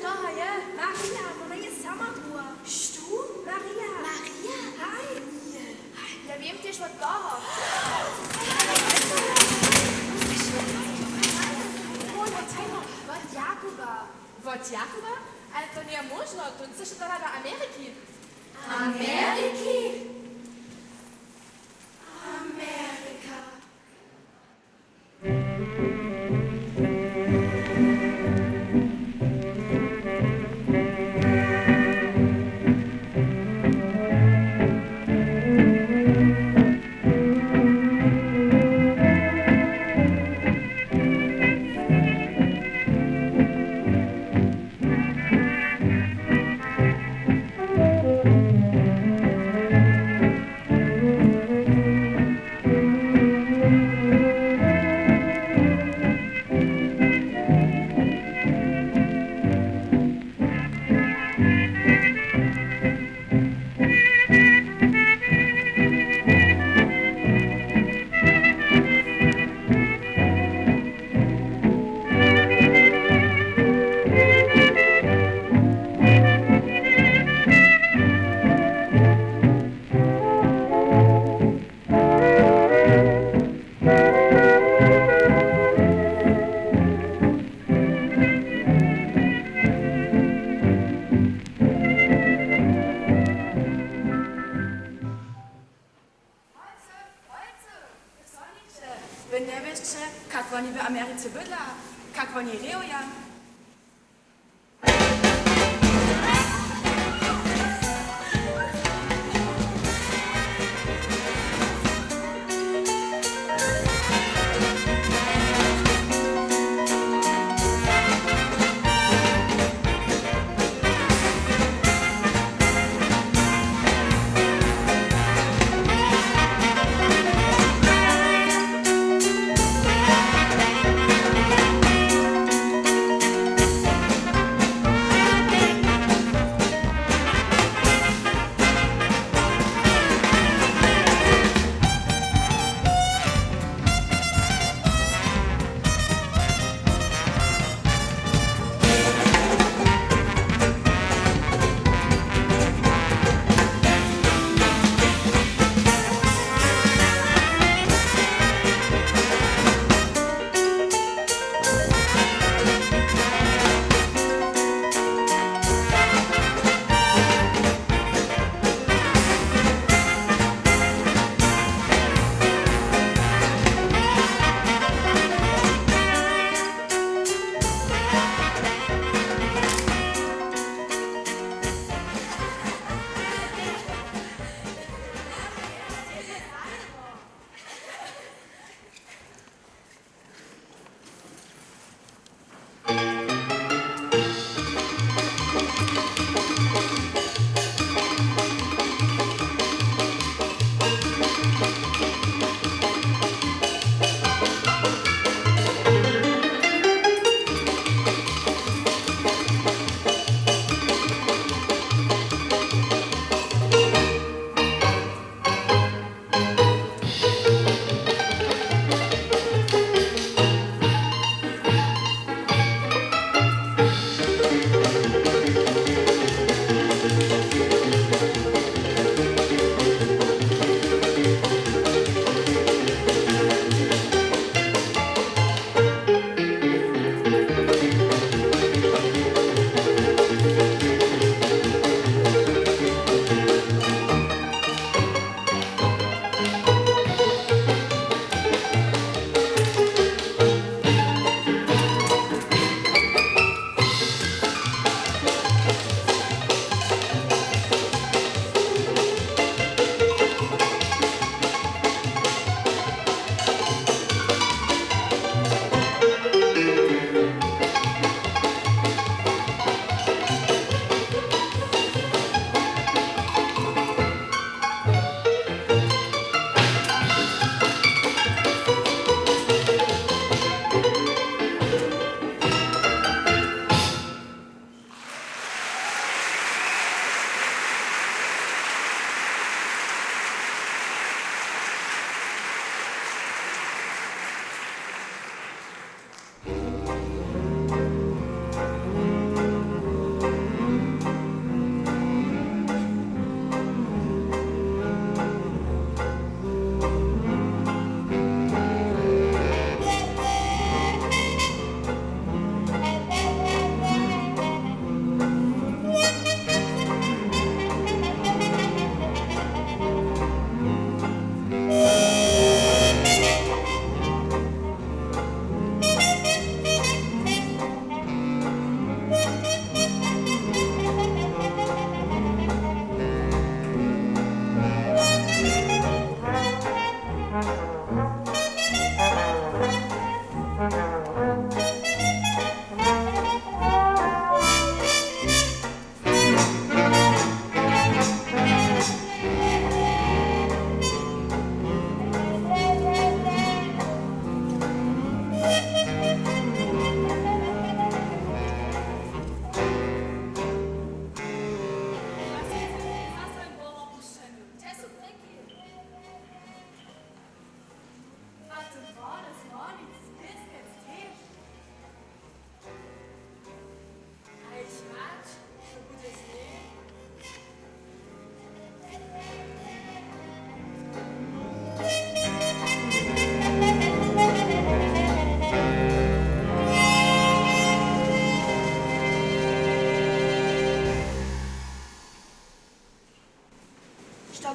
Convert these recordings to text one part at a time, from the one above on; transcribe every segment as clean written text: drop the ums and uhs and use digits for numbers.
Klara je? Maria, ona je sama tu. Što? Maria. Maria? Hej. Ja vem tiež od koho. Od Jakuba. Od Jakuba? Ale to nie je možno, to se še dala do Ameriky. Ameriky? Amerika. Wy nie wiecie, jak oni w Ameryce bydla, jak oni żyją.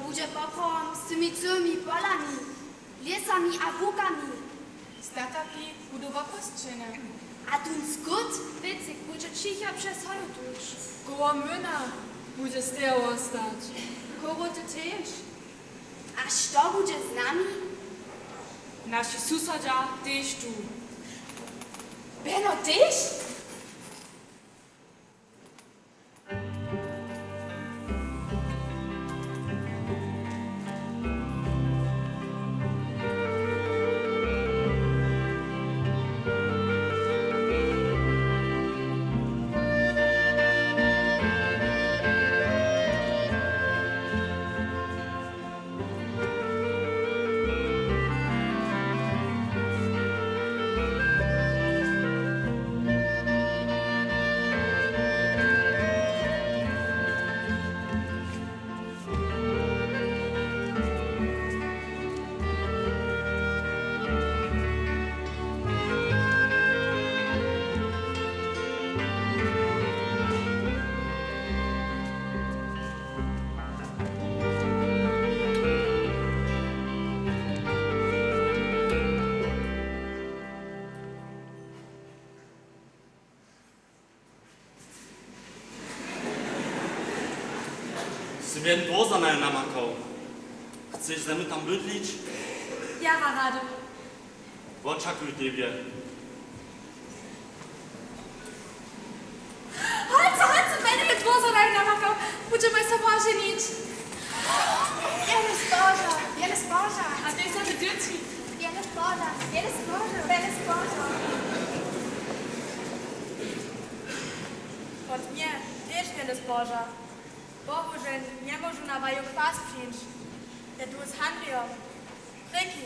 bude poprom z tymi całymi polami, lesami a bukami. Statapi budú v opustčine. A tu skut Wicek bude cicho przez Holutusz. Koło młyna będzie stało stać. Koroty też. A co bude z nami? Nasi susodzia też tu. Beno też? Sven Dosanel namakał. Chcesz ze mną tam bydlić? Ja rady. Oczekuj ciebie. Halce, Beno je dvozoraj namakal. Budeme sa váženiť. Biele Boże, Biele Boże, A ty sa to deti. Biele Boże, Biele Boże, Biele Boże. Od mnie też wiele zboża. Bogu, że nie może na waju kwas przyjąć. Ja tu z Handrią. Ryki.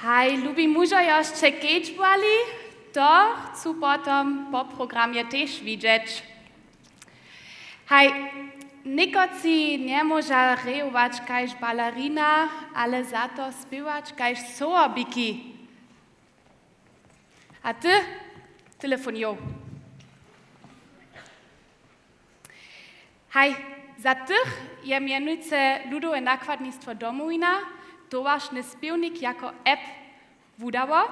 Hej, lubi mužo jeszcze kečbali, to chcú potom po programie też widzieć. Hej, nikoci nie może rejować kajż balerina, ale za to śpiewać kajż soobiki. A ty? Telefonio. Hej, za tych je mianujce ludowe nakładnictwo Domowina, towarzny śpiewnik jako app wudało,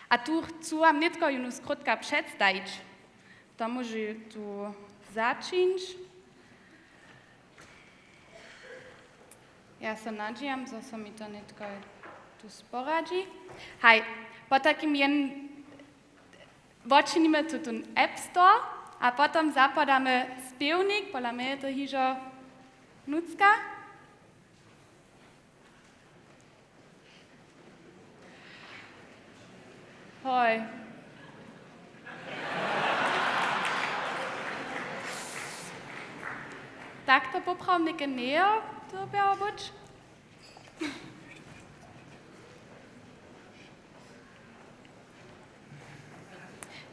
a tu chcę wam tylko jedną skrótkę przedstawić. To może tu zacząć. Ja się nadzieję, że mi to nie tylko tu sporadzi. Hej, po takim odczynimy tu ten App Store, a potem zapadamy śpiewnik, podľa mnie to hižo nucka. Hoj. takto poprawnike neo, to biało być.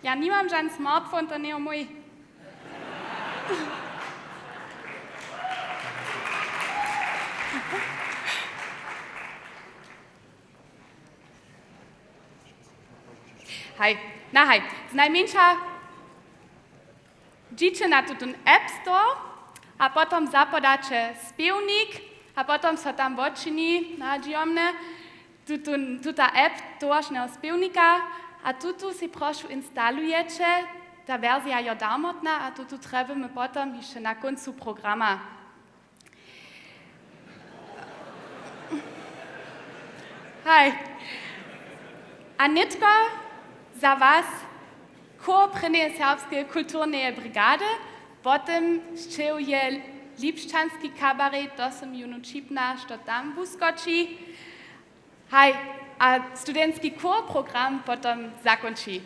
Ja nie mam żaden smartfon, to nie mój. Hej, znajmniejsza dzieci na ten App Store, a potem zapodacie spiewnik, a potem so tam odczyni nadziomne tuta app towarznego spiewnika, a tutu si proszę instalujecie, ta wersja je darmotna, a tutu trebujemy potem jeszcze na końcu programa. Hej, a nitko za was chór Prynnej Serbskiej Kulturnej Brigady, potem jeszcze je Lipszczanski kabaret, to som juno čipna, što tam buskoči. Hej, a studentski chór program potom zakončí.